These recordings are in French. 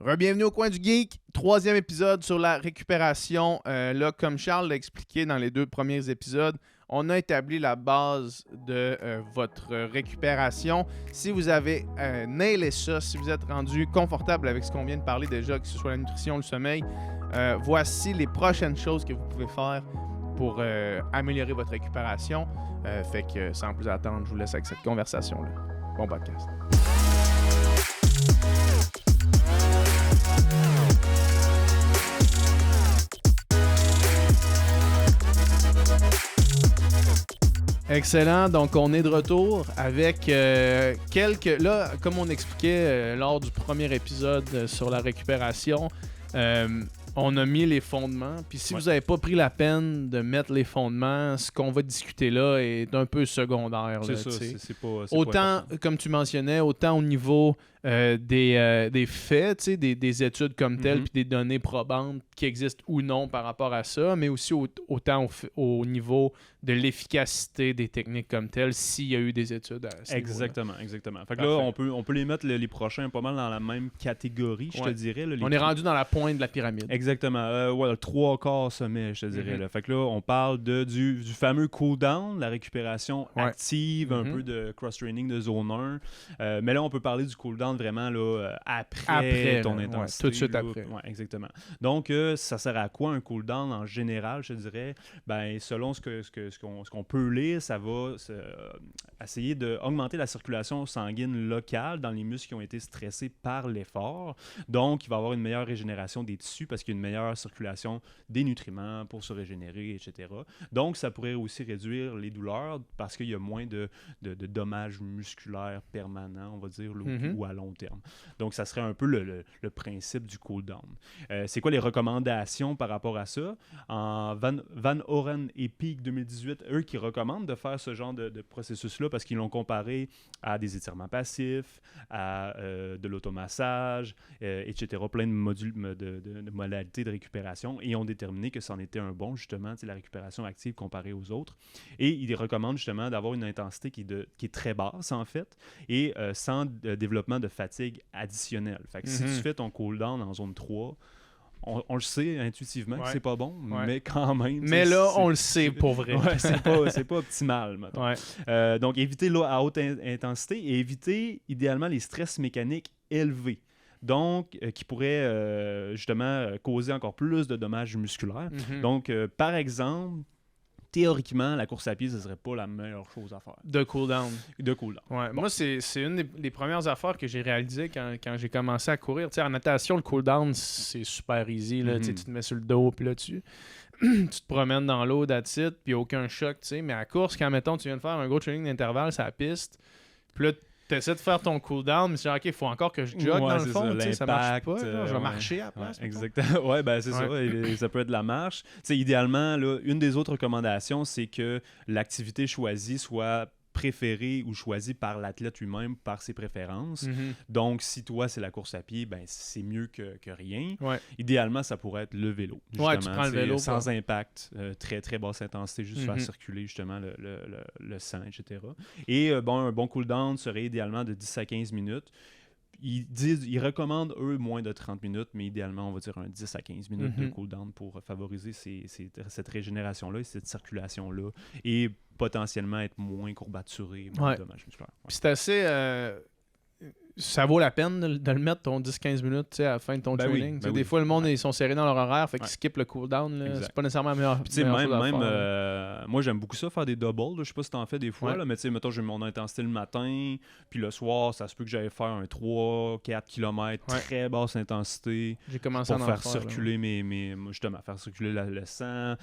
Bienvenue au Coin du Geek, 3e épisode sur la récupération. Là, comme Charles l'a expliqué dans les 2 premiers épisodes, on a établi la base de votre récupération. Si vous avez nailé ça, si vous êtes rendu confortable avec ce qu'on vient de parler déjà, que ce soit la nutrition, le sommeil, voici les prochaines choses que vous pouvez faire pour améliorer votre récupération. Fait que sans plus attendre, je vous laisse avec cette conversation-là. Bon podcast. Excellent. Donc, on est de retour avec quelques... Là, comme on expliquait lors du premier épisode sur la récupération, on a mis les fondements. Puis si vous n'avez pas pris la peine de mettre les fondements, ce qu'on va discuter là est un peu secondaire. C'est là, ça, c'est pas autant, comme tu mentionnais, autant au niveau des faits, des études comme telles, puis des données probantes qui existent ou non par rapport à ça, mais aussi autant au niveau de l'efficacité des techniques comme telles, s'il y a eu des études à ce Exactement. Fait que là, on peut les mettre les prochains pas mal dans la même catégorie, je te dirais. Là, on est rendu dans la pointe de la pyramide. Exactement. Le 3/4 sommet, je te dirais. Là. Fait que là, on parle du fameux cool-down, la récupération active, un peu de cross-training de zone 1. Mais là, on peut parler du cool-down vraiment là, après ton intensité. Tout de suite là. après. Ouais, exactement. Donc, ça sert à quoi un cool-down en général, je te dirais? Ben, selon ce qu'on peut lire, ça va essayer d'augmenter la circulation sanguine locale dans les muscles qui ont été stressés par l'effort. Donc, il va y avoir une meilleure régénération des tissus parce qu'il y a une meilleure circulation des nutriments pour se régénérer, etc. Donc, ça pourrait aussi réduire les douleurs parce qu'il y a moins de dommages musculaires permanents, on va dire, ou à long terme. Donc, ça serait un peu le principe du cool-down. C'est quoi les recommandations par rapport à ça? En Van Oren et Peak 2018, eux qui recommandent de faire ce genre de processus-là parce qu'ils l'ont comparé à des étirements passifs, à de l'automassage, etc. Plein de modalités de récupération et ont déterminé que c'en était un bon, justement, la récupération active comparée aux autres. Et ils recommandent justement d'avoir une intensité qui est très basse, en fait, et sans développement de fatigue additionnelle. Fait que si tu fais ton cool-down en zone 3, on le sait intuitivement que c'est pas bon, mais quand même... Mais là, on le sait pour vrai. C'est pas optimal, mettons. Donc, éviter l'eau à haute intensité et éviter, idéalement, les stress mécaniques élevés. Donc, qui pourraient justement causer encore plus de dommages musculaires. Donc, par exemple... Théoriquement, la course à pied, ce ne serait pas la meilleure chose à faire. De cool-down. Bon. Moi, c'est une des premières affaires que j'ai réalisées quand j'ai commencé à courir. T'sais, en natation, le cool-down, c'est super easy. Là, tu te mets sur le dos, puis là, tu te promènes dans l'eau, that's it, puis aucun choc. Mais à course, quand, mettons, tu viens de faire un gros training d'intervalle sur la piste, puis là, tu essaies de faire ton cool-down, mais tu dis, OK, il faut encore que je jogge dans le fond. Ça marche pas. Je vais marcher à la place. Exactement. Oui, ben c'est ça. Ça peut être de la marche. Idéalement, là, une des autres recommandations, c'est que l'activité choisie soit préférée ou choisie par l'athlète lui-même, par ses préférences. Donc, si toi, c'est la course à pied, ben c'est mieux que rien. Idéalement, ça pourrait être le vélo. Tu prends le vélo. Sans impact, très, très basse intensité, juste faire circuler justement le sang, etc. Et un bon cool-down serait idéalement de 10 à 15 minutes. Ils recommandent, eux, moins de 30 minutes, mais idéalement, on va dire un 10 à 15 minutes de cool-down pour favoriser cette régénération-là et cette circulation-là et potentiellement être moins courbaturé, moins de dommages musculaires. Puis c'est assez... ça vaut la peine de le mettre ton 10-15 minutes à la fin de ton training. Des fois, le monde, ils sont serrés dans leur horaire, fait qu'ils skippent le cool-down. C'est pas nécessairement la meilleure chose. Moi, j'aime beaucoup ça, faire des doubles. Je sais pas si t'en fais des fois, là, mais mettons, j'ai mon intensité le matin, puis le soir, ça se peut que j'aille faire un 3-4 km, très basse intensité. J'ai commencé pour faire circuler justement, faire circuler le sang,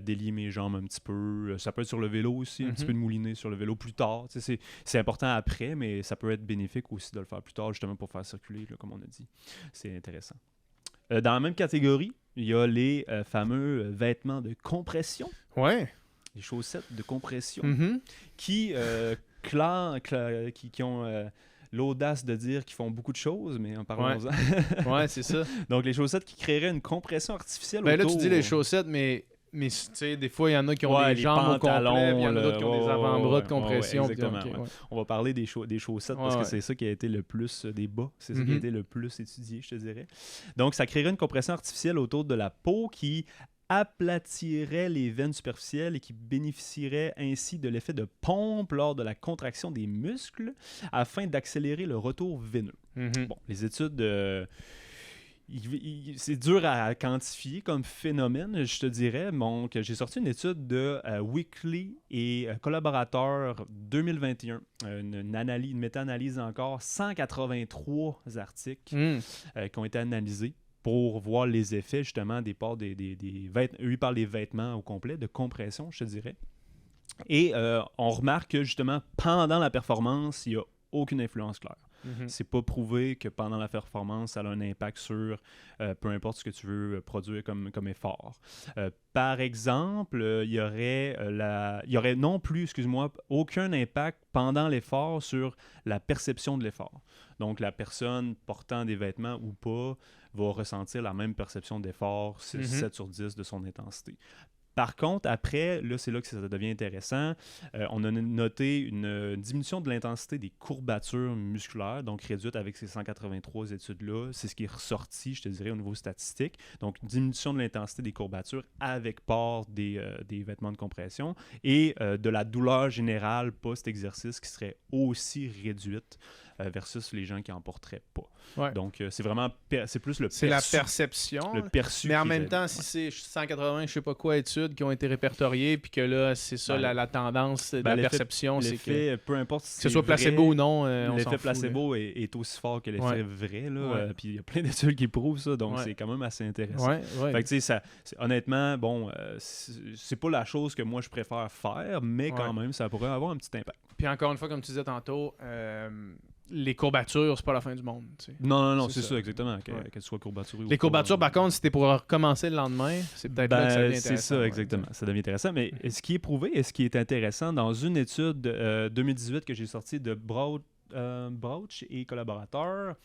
délier mes jambes un petit peu. Ça peut être sur le vélo aussi, un petit peu de mouliner sur le vélo plus tard. C'est important après, mais ça peut être bénéfique aussi de le faire plus tard, justement, pour faire circuler, là, comme on a dit. C'est intéressant. Dans la même catégorie, il y a les fameux vêtements de compression. Les chaussettes de compression qui ont l'audace de dire qu'ils font beaucoup de choses, mais en parlons-en. C'est ça. Donc, les chaussettes qui créeraient une compression artificielle autour... Là, tu dis les chaussettes, mais Mais tu sais, des fois, il y en a qui ont des les jambes au complet, puis il y en a là, d'autres qui ont des avant-bras de ouais, compression. exactement. puis, Ouais. On va parler des chaussettes parce que c'est ça qui a été le plus des bas. C'est ça qui a été le plus étudié, je te dirais. Donc, ça créerait une compression artificielle autour de la peau qui aplatirait les veines superficielles et qui bénéficierait ainsi de l'effet de pompe lors de la contraction des muscles afin d'accélérer le retour veineux. Bon, les études... c'est dur à quantifier comme phénomène, je te dirais. Donc, j'ai sorti une étude de Weekly et collaborateurs 2021, une méta-analyse encore, 183 articles qui ont été analysés pour voir les effets justement des parts des vêtements. Eux, ils parlent des vêtements au complet, de compression, je te dirais. Et on remarque que justement, pendant la performance, il n'y a aucune influence claire. C'est pas prouvé que pendant la performance, ça a un impact sur peu importe ce que tu veux produire comme effort. Par exemple, il y aurait non plus, excuse-moi, aucun impact pendant l'effort sur la perception de l'effort. Donc, la personne portant des vêtements ou pas va ressentir la même perception d'effort, 7 sur 10 de son intensité. Par contre, après, là, c'est là que ça devient intéressant. On a noté une diminution de l'intensité des courbatures musculaires, donc réduite avec ces 183 études-là. C'est ce qui est ressorti, je te dirais, au niveau statistique. Donc, diminution de l'intensité des courbatures avec port des vêtements de compression et de la douleur générale post-exercice qui serait aussi réduite versus les gens qui n'en porteraient pas. Ouais. Donc, c'est vraiment c'est plus le perçu. C'est la perception. Le perçu. Mais en même temps, si c'est 180, je sais pas quoi, études qui ont été répertoriées, puis que là, c'est ça la tendance de la perception, c'est que peu importe si ce soit placebo ou non, l'effet placebo est aussi fort que l'effet vrai. Puis il y a plein d'études qui prouvent ça, donc c'est quand même assez intéressant. Fait que, tu sais, honnêtement, bon, c'est pas la chose que moi je préfère faire, mais quand même, ça pourrait avoir un petit impact. Puis encore une fois, comme tu disais tantôt, les courbatures, c'est pas la fin du monde. Tu sais. Non, c'est ça, exactement. Qu'elles soient courbaturées ou les courbatures, par contre, si t'es pour recommencer le lendemain, c'est peut-être là que ça devient intéressant. C'est ça, exactement. Ça devient intéressant. Mais ce qui est prouvé et ce qui est intéressant, dans une étude 2018 que j'ai sortie de Brauch et collaborateurs,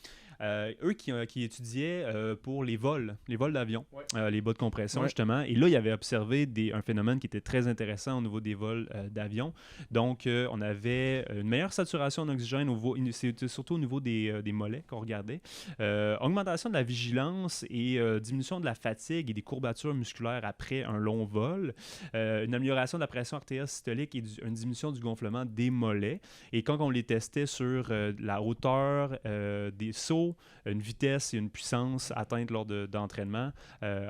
eux qui étudiaient pour les vols d'avion, les bas de compression justement, et là ils avaient observé un phénomène qui était très intéressant au niveau des vols d'avion. Donc on avait une meilleure saturation en oxygène, c'était surtout au niveau des mollets qu'on regardait, augmentation de la vigilance et diminution de la fatigue et des courbatures musculaires après un long vol, une amélioration de la pression artérielle systolique et une diminution du gonflement des mollets. Et quand on les testait sur la hauteur des sauts, une vitesse et une puissance atteinte lors d'entraînement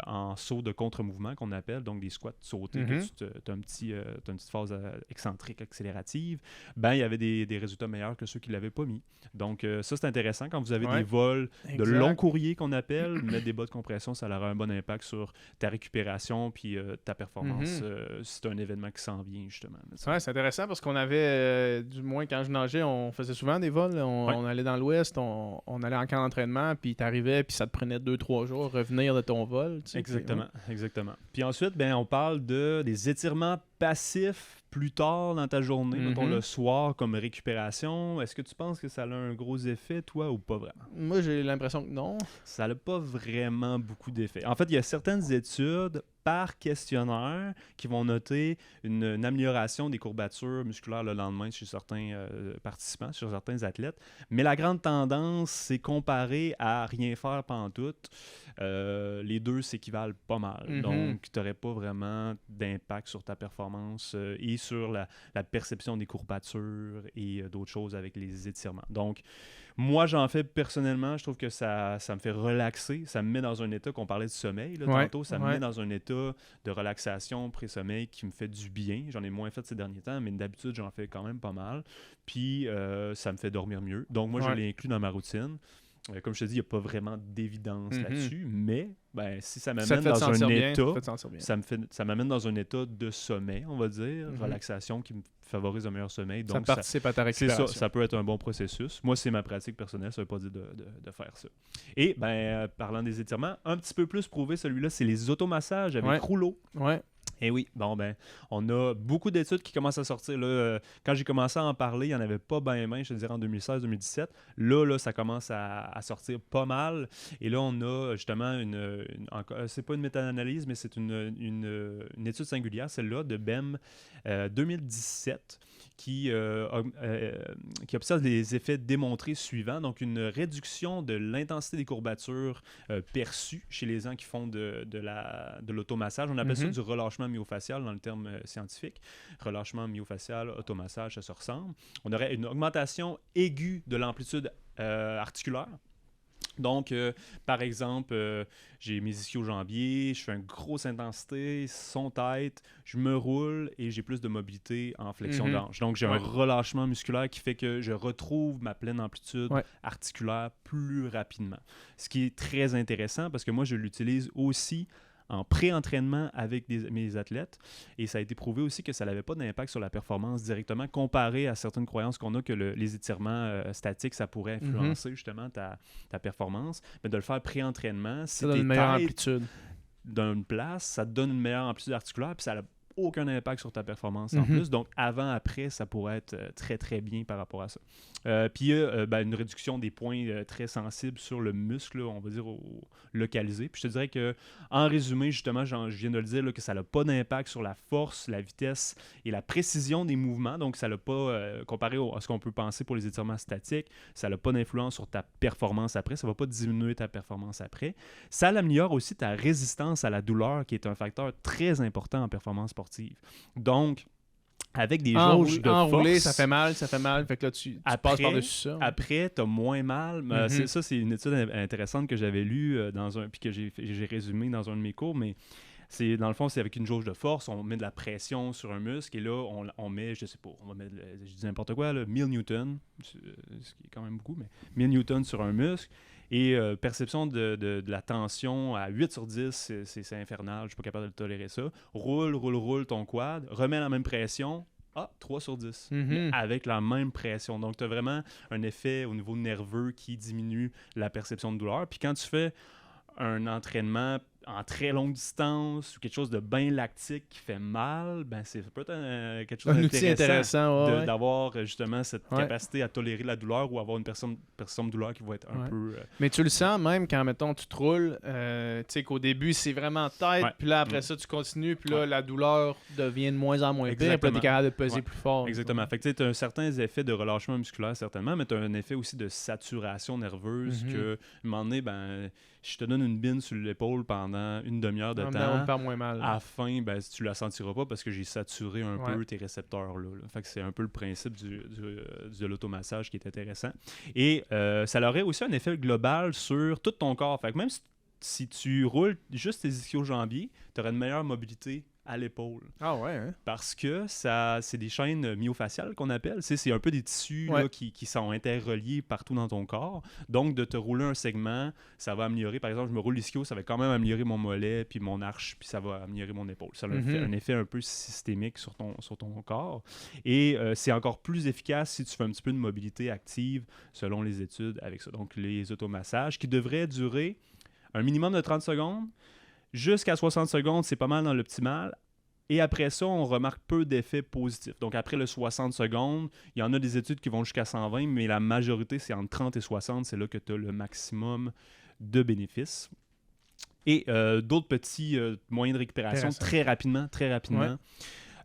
en saut de contre-mouvement qu'on appelle, donc des squats sautés, que tu as une petite phase excentrique accélérative, il y avait des résultats meilleurs que ceux qui ne l'avaient pas mis. Donc ça, c'est intéressant quand vous avez des vols de long courrier qu'on appelle, mettre des bas de compression, ça aura un bon impact sur ta récupération puis ta performance. C'est un événement qui s'en vient, justement. Ouais, c'est intéressant parce qu'on avait, du moins quand je nageais, on faisait souvent des vols. On allait dans l'Ouest, on allait en camp d'entraînement, puis t'arrivais, puis ça te prenait 2-3 jours revenir de ton vol. Tu sais, exactement. Puis ensuite, on parle des étirements passifs plus tard dans ta journée, mettons le soir comme récupération. Est-ce que tu penses que ça a un gros effet, toi, ou pas vraiment? Moi, j'ai l'impression que non. Ça n'a pas vraiment beaucoup d'effet. En fait, il y a certaines études par questionnaire qui vont noter une amélioration des courbatures musculaires le lendemain chez certains participants, chez certains athlètes. Mais la grande tendance, c'est comparé à rien faire pantoute. Les deux s'équivalent pas mal. Donc, tu n'aurais pas vraiment d'impact sur ta performance et sur la perception des courbatures et d'autres choses avec les étirements. Donc, moi, j'en fais personnellement. Je trouve que ça me fait relaxer. Ça me met dans un état qu'on parlait de sommeil tantôt. Ça me met dans un état de relaxation pré-sommeil qui me fait du bien. J'en ai moins fait ces derniers temps, mais d'habitude, j'en fais quand même pas mal. Puis, ça me fait dormir mieux. Donc, moi, je l'ai inclus dans ma routine. Comme je te dis, il n'y a pas vraiment d'évidence là-dessus, mais si ça m'amène dans un état, ça m'amène dans un état de sommeil, on va dire, relaxation qui me favorise un meilleur sommeil. Donc, ça participe à ta récupération. C'est ça peut être un bon processus. Moi, c'est ma pratique personnelle, ça ne veut pas dire de faire ça. Et parlant des étirements, un petit peu plus prouvé, celui-là, c'est les automassages avec rouleau. Et oui, bon ben, on a beaucoup d'études qui commencent à sortir. Là, quand j'ai commencé à en parler, il n'y en avait pas ben je te dirais en 2016-2017. Là, ça commence à sortir pas mal. Et là, on a justement c'est pas une méta-analyse, mais c'est une étude singulière, celle-là, de BEM 2017, qui observe les effets démontrés suivants. Donc, une réduction de l'intensité des courbatures perçues chez les gens qui font de l'automassage. On appelle ça du relâchement myofacial dans le terme scientifique. Relâchement myofacial, automassage, ça se ressemble. On aurait une augmentation aiguë de l'amplitude articulaire. Donc, par exemple, j'ai mes ischio-jambiers, je fais une grosse intensité, son tête, je me roule et j'ai plus de mobilité en flexion d'hanche. Donc, j'ai un relâchement musculaire qui fait que je retrouve ma pleine amplitude articulaire plus rapidement. Ce qui est très intéressant parce que moi, je l'utilise aussi en pré-entraînement avec mes athlètes. Et ça a été prouvé aussi que ça n'avait pas d'impact sur la performance directement, comparé à certaines croyances qu'on a que les étirements statiques, ça pourrait influencer justement ta performance. Mais de le faire pré-entraînement, si ça donne une meilleure amplitude d'une place, ça te donne une meilleure amplitude articulaire, puis ça n'a aucun impact sur ta performance en plus. Donc, avant-après, ça pourrait être très, très bien par rapport à ça. Puis, il y a une réduction des points très sensibles sur le muscle, on va dire, localisé. Puis, je te dirais que, en résumé, justement, je viens de le dire, là, que ça n'a pas d'impact sur la force, la vitesse et la précision des mouvements. Donc, ça n'a pas, comparé à ce qu'on peut penser pour les étirements statiques, ça n'a pas d'influence sur ta performance après. Ça ne va pas diminuer ta performance après. Ça améliore aussi ta résistance à la douleur, qui est un facteur très important en performance sportive. Donc, avec des jauges de enroulé, force... ça fait mal, fait que là, tu passes par-dessus ça. Après, tu as moins mal. C'est une étude intéressante que j'avais lue puis que j'ai résumé dans un de mes cours, mais dans le fond, c'est avec une jauge de force, on met de la pression sur un muscle et là, on met, je sais pas, on va mettre, je dis n'importe quoi, là, 1000 newtons, ce qui est quand même beaucoup, mais 1000 newtons sur un muscle. Et perception de la tension à 8 sur 10, c'est infernal, je suis pas capable de tolérer ça. Roule ton quad, remets la même pression, 3 sur 10, avec la même pression. Donc, tu as vraiment un effet au niveau nerveux qui diminue la perception de douleur. Puis quand tu fais un entraînement en très longue distance ou quelque chose de bien lactique qui fait mal, ben ça peut être quelque chose d'intéressant d'avoir justement cette capacité à tolérer la douleur ou avoir une perception de douleur qui va être un peu... Mais tu le sens même quand, mettons, tu te roules, tu sais qu'au début, c'est vraiment tête, puis là, après ça, tu continues, puis là, la douleur devient de moins en moins pire, puis là, tu es capable de peser plus fort. Exactement. Fait que tu as certains effets de relâchement musculaire, certainement, mais tu as un effet aussi de saturation nerveuse que, à un moment donné, je te donne une bine sur l'épaule pendant une demi-heure de temps. Pas moins mal. À la fin, tu la sentiras pas parce que j'ai saturé un peu tes récepteurs là. Fait que c'est un peu le principe de l'automassage qui est intéressant. Et ça aurait aussi un effet global sur tout ton corps. Fait que même si tu roules juste tes ischio-jambiers, tu auras une meilleure mobilité à l'épaule. Ah ouais, hein? Parce que c'est des chaînes myofaciales qu'on appelle. C'est un peu des tissus là, qui sont interreliés partout dans ton corps. Donc, de te rouler un segment, ça va améliorer. Par exemple, je me roule l'ischio, ça va quand même améliorer mon mollet, puis mon arche, puis ça va améliorer mon épaule. Ça a un effet un peu systémique sur ton corps. Et c'est encore plus efficace si tu fais un petit peu de mobilité active, selon les études avec ça. Donc, les automassages qui devraient durer un minimum de 30 secondes. Jusqu'à 60 secondes, c'est pas mal dans l'optimal. Et après ça, on remarque peu d'effets positifs. Donc, après le 60 secondes, il y en a des études qui vont jusqu'à 120, mais la majorité, c'est entre 30 et 60. C'est là que tu as le maximum de bénéfices. Et d'autres petits moyens de récupération très rapidement.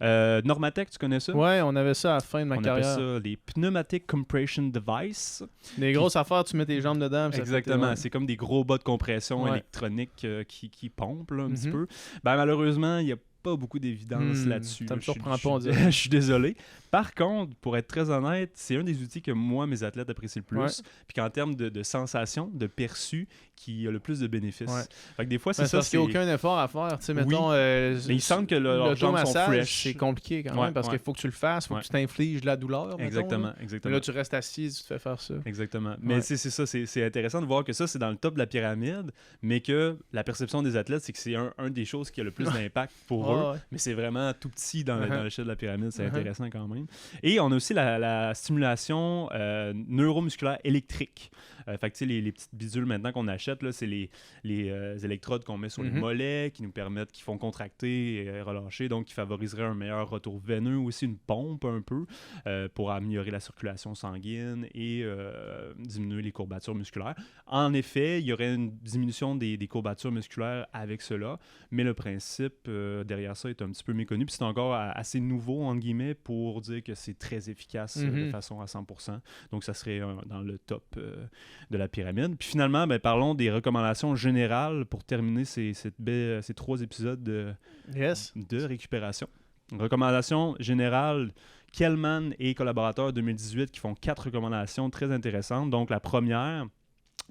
Normatec, tu connais ça? Ouais, on avait ça à la fin de ma carrière. On appelle ça les Pneumatic Compression Device. Des grosses affaires, tu mets tes jambes dedans. Exactement, c'est comme des gros bas de compression électronique qui pompent là, un petit peu. Malheureusement, il y a pas beaucoup d'évidence là-dessus. Ça me surprend pas, on dirait. Je suis désolé. Par contre, pour être très honnête, c'est un des outils que moi, mes athlètes apprécient le plus. Puis qu'en termes de sensation, de perçu, qui a le plus de bénéfices. Fait que des fois, c'est ça. Parce qu'il n'y a aucun effort à faire. Tu sais, mettons, mais il semble que leurs jambes sont fresh. C'est compliqué quand même parce qu'il faut que tu le fasses, il faut que tu t'infliges de la douleur. Exactement. Mais là, tu restes assis, tu te fais faire ça. Exactement. Mais c'est ça, c'est intéressant de voir que ça, c'est dans le top de la pyramide, mais que la perception des athlètes, c'est que c'est un des choses qui a le plus d'impact pour heureux. ouais. Mais c'est vraiment tout petit dans l'échelle de la pyramide. C'est intéressant quand même. Et on a aussi la stimulation neuromusculaire électrique. Fait que tu sais, les petites bidules maintenant qu'on achète, là, c'est les électrodes qu'on met sur les mollets qui nous permettent, qui font contracter et relâcher, donc qui favoriseraient un meilleur retour veineux, aussi une pompe un peu pour améliorer la circulation sanguine et diminuer les courbatures musculaires. En effet, il y aurait une diminution des courbatures musculaires avec cela, mais le principe derrière ça est un petit peu méconnu, puis c'est encore assez nouveau, entre guillemets, pour dire que c'est très efficace de façon à 100%. Donc, ça serait dans le top de la pyramide. Puis finalement, parlons des recommandations générales pour terminer ces 3 épisodes de récupération. Recommandation générale, Kellman et collaborateurs 2018 qui font 4 recommandations très intéressantes. Donc, la première,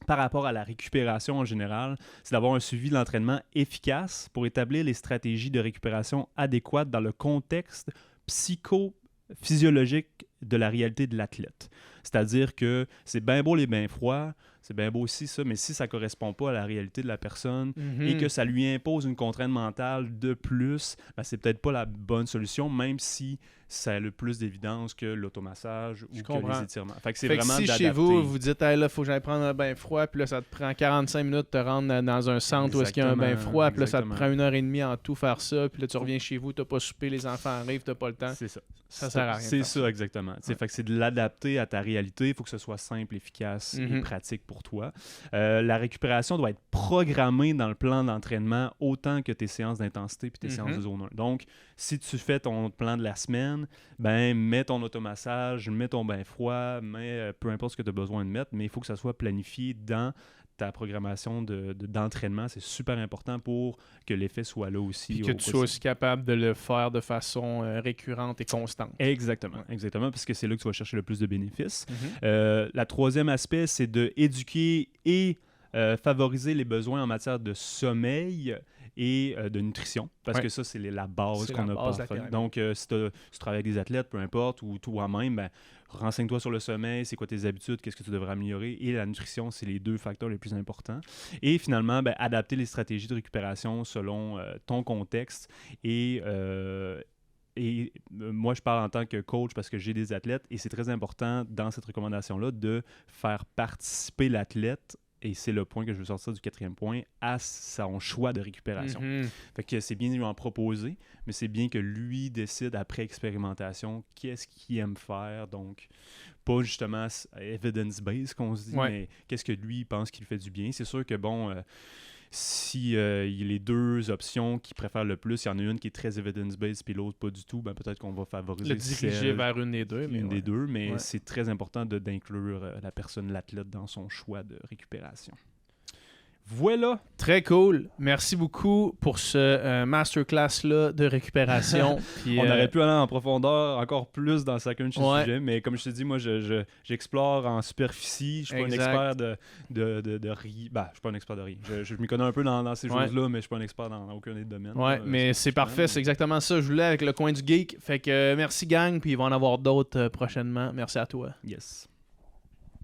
par rapport à la récupération en général, c'est d'avoir un suivi de l'entraînement efficace pour établir les stratégies de récupération adéquates dans le contexte psychophysiologique de la réalité de l'athlète. C'est-à-dire que c'est bien beau les bains froids, c'est bien beau aussi ça, mais si ça ne correspond pas à la réalité de la personne et que ça lui impose une contrainte mentale de plus, c'est peut-être pas la bonne solution, même si ça a le plus d'évidence que l'automassage ou que les étirements. Fait que c'est vraiment si d'adapter. chez vous, vous dites hey, là, faut que j'aille prendre un bain froid, puis là, ça te prend 45 minutes de te rendre dans un centre où est-ce qu'il y a un bain froid, puis là, ça te prend 1h30 en tout faire ça, puis là, tu reviens chez vous, tu n'as pas soupé, les enfants arrivent, tu n'as pas le temps. C'est ça. Ça sert à rien. C'est ça, exactement. Fait que c'est de l'adapter à ta réalité. Il faut que ce soit simple, efficace et pratique pour toi. La récupération doit être programmée dans le plan d'entraînement autant que tes séances d'intensité puis tes séances de zone 1. Donc, si tu fais ton plan de la semaine, mets ton automassage, mets ton bain froid, mets peu importe ce que tu as besoin de mettre, mais il faut que ça soit planifié dans ta programmation d'entraînement. C'est super important pour que l'effet soit là aussi. Puis que tu sois aussi capable de le faire de façon récurrente et constante. Exactement, parce que c'est là que tu vas chercher le plus de bénéfices. La troisième aspect, c'est d'éduquer et favoriser les besoins en matière de sommeil et de nutrition, parce que ça, c'est la base qu'on n'a pas fait. Donc, si tu travailles avec des athlètes, peu importe, ou toi-même, renseigne-toi sur le sommeil, c'est quoi tes habitudes, qu'est-ce que tu devrais améliorer, et la nutrition, c'est les 2 facteurs les plus importants. Et finalement, adapter les stratégies de récupération selon ton contexte et moi, je parle en tant que coach parce que j'ai des athlètes et c'est très important dans cette recommandation-là de faire participer l'athlète, et c'est le point que je veux sortir du 4e point, à son choix de récupération. Fait que c'est bien de lui en proposer, mais c'est bien que lui décide après expérimentation qu'est-ce qu'il aime faire. Donc, pas justement evidence-based qu'on se dit, mais qu'est-ce que lui pense qu'il fait du bien. C'est sûr que si il y a les 2 options qu'il préfère le plus, il y en a une qui est très evidence-based puis l'autre pas du tout, peut-être qu'on va favoriser le diriger vers une des deux. Mais c'est très important d'inclure la personne, l'athlète, dans son choix de récupération. Voilà. Très cool. Merci beaucoup pour ce masterclass-là de récupération. Puis, on aurait pu aller en profondeur encore plus dans chacun de ces sujets, mais comme je te dis, moi, j'explore en superficie. Je suis pas un expert de riz. Je suis pas un expert de riz. Je m'y connais un peu dans ces choses-là, mais je suis pas un expert dans aucun des domaines. Ouais, mais c'est parfait. C'est exactement ça. Je voulais avec le coin du geek. Fait que merci, gang. Puis il va en avoir d'autres prochainement. Merci à toi. Yes.